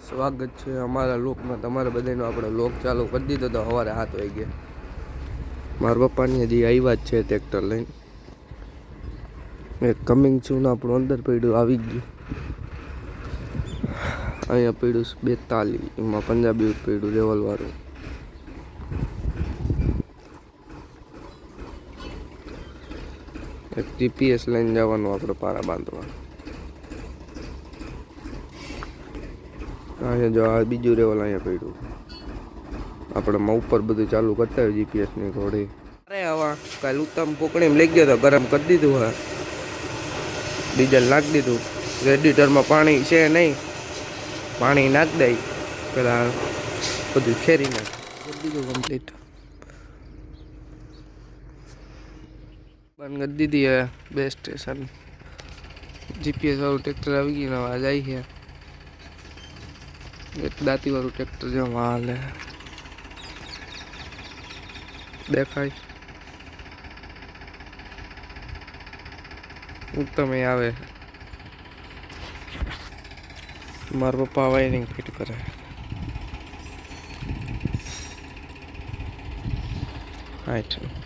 સ્વાગત છે અમારા લોકમાં તમારે બધાનો આપણે લોક ચાલુ કરી દીધો તો સવારે 7 વાગે મારા પપ્પાની હજી આવ્યા જ છે ટ્રેક્ટર લઈને એક કમિંગ સૂન આપણું અંદર પડ્યું આવી ગયું અહીંયા પડ્યું 42 એમાં પંજાબી પડ્યું લેવલવાળું એક જીપીએસ લઈને જવાનું આપણે પારા બાંધવા અહીંયા જો આ બીજું રેવલ અહીંયા પડ્યું આપણે ઉપર બધું ચાલુ કરતા હોય જીપીએસની ઘોડી અરે હવા કાલ ઉત્તમ પોકણીમાં લઈ ગયો તો ગરમ કરી દીધું હા ડીઝલ નાખી દીધું રેડિએટરમાં પાણી છે નહીં પાણી નાખી દઈ પેલા બધું ખેરી નાખ કરી દીધું કમ્પ્લીટ બંધ કરી દીધી હવે બે સ્ટેશન જીપીએસ વાળું ટ્રેક્ટર આવી ગયું હવે જાય છે એક દાંતી વાળું ટ્રેક્ટર જો હાલે દેખાય ઉત્તમ આવે મારા પપ્પા વાયરિંગ ફિટ કરે હાઈટ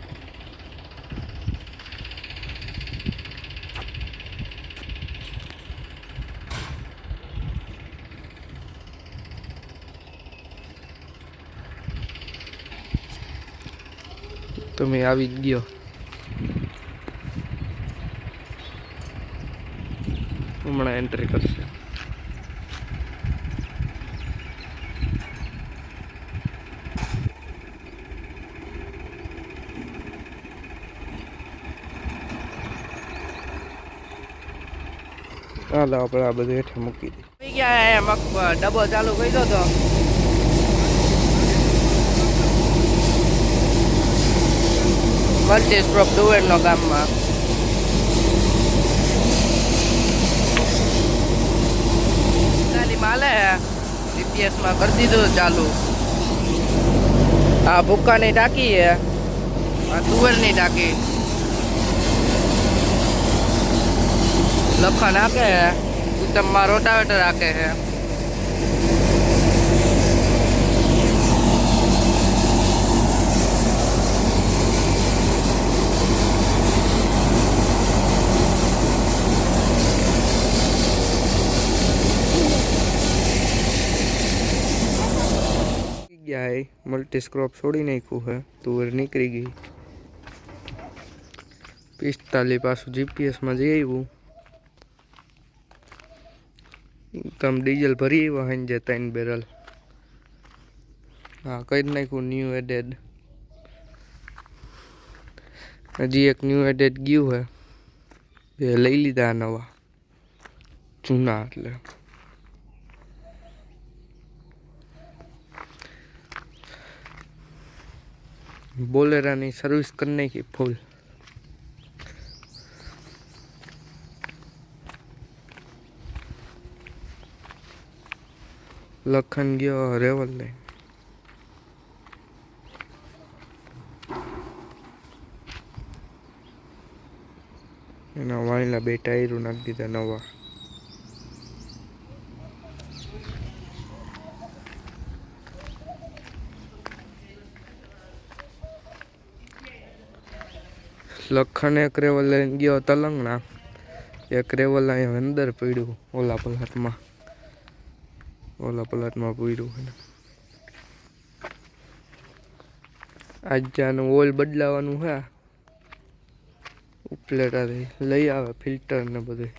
તમે આવી જ ગયો હમણાં એન્ટ્રી કરશે હાલો આપણે આ બધું હેઠે મૂકી દઈએ ગયા ડબ્બો ચાલુ કર્યો તો મલ્ટી સ્ટ્રોપ ડુવેરનો ગામમાં માલે જીપીએસમાં કરી દીધું ચાલુ આ ભૂક્કાની ટાંકી છે આ તુવેરની ટાંકી લખન હાકે છે ઉત્તમમાં રોટાવેટર હાકે છે મલ્ટી સ્ક્રોપ છોડી નાખ્યું છે તુવેર નીકળી ગઈ 45 પાછું જીપીએસમાં જઈ આવ્યું તમ ડીઝલ ભરી આવ્યો સાંજે 3 બેરલ હા કરી નાખ્યું ન્યૂ એડેડ હજી એક ન્યૂ એડેડ ગયું છે બે લઈ લીધા નવા જૂના એટલે બોલેરાની સર્વિસ કરી નાખી ફૂલ લખન ગયો રેવલ લઈ એના વાયલા બે ટાયરો નાખી દીધા નવા લખન એક રેવલ લઈને ગયો તલંગણા એક રેવલ અહીંયા અંદર પડ્યું ઓલા પલાટમાં પડ્યું આજ જાનું ઓઇલ બદલાવાનું છે ઉપલેટાથી લઈ આવે ફિલ્ટર ને બધું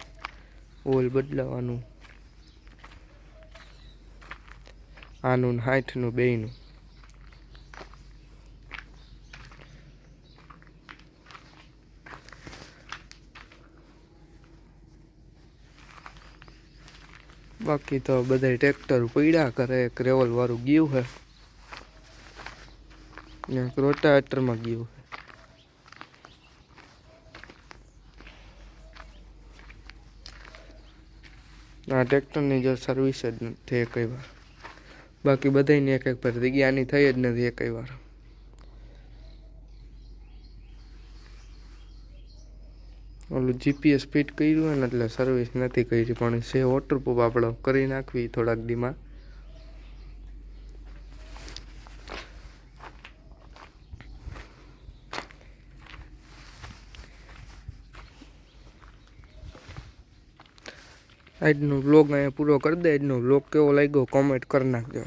ઓઇલ બદલાવાનું આનું 60નું બેયનું બાકી તો બધા ટ્રેક્ટર પડ્યા કરે એક રેવલ વાળું ગયું છે એક રોટાવેટરમાં ગયું છે આ ટ્રેક્ટરની જો સર્વિસ જ નથી એકઈ વાર બાકી બધાની એક પર જગ્યાની થઈ જ નથી એકઈ વાર ઓલું જીપીએસ ફિટ કર્યું હોય ને એટલે સર્વિસ નથી કરી પણ છે વોટરપ્રૂફ આપણે કરી નાખવી થોડાક દીમાં આજનો વ્લોગ અહીંયા પૂરો કરી દે. આજનો વ્લોગ કેવો લાગ્યો કોમેન્ટ કરી નાખજો.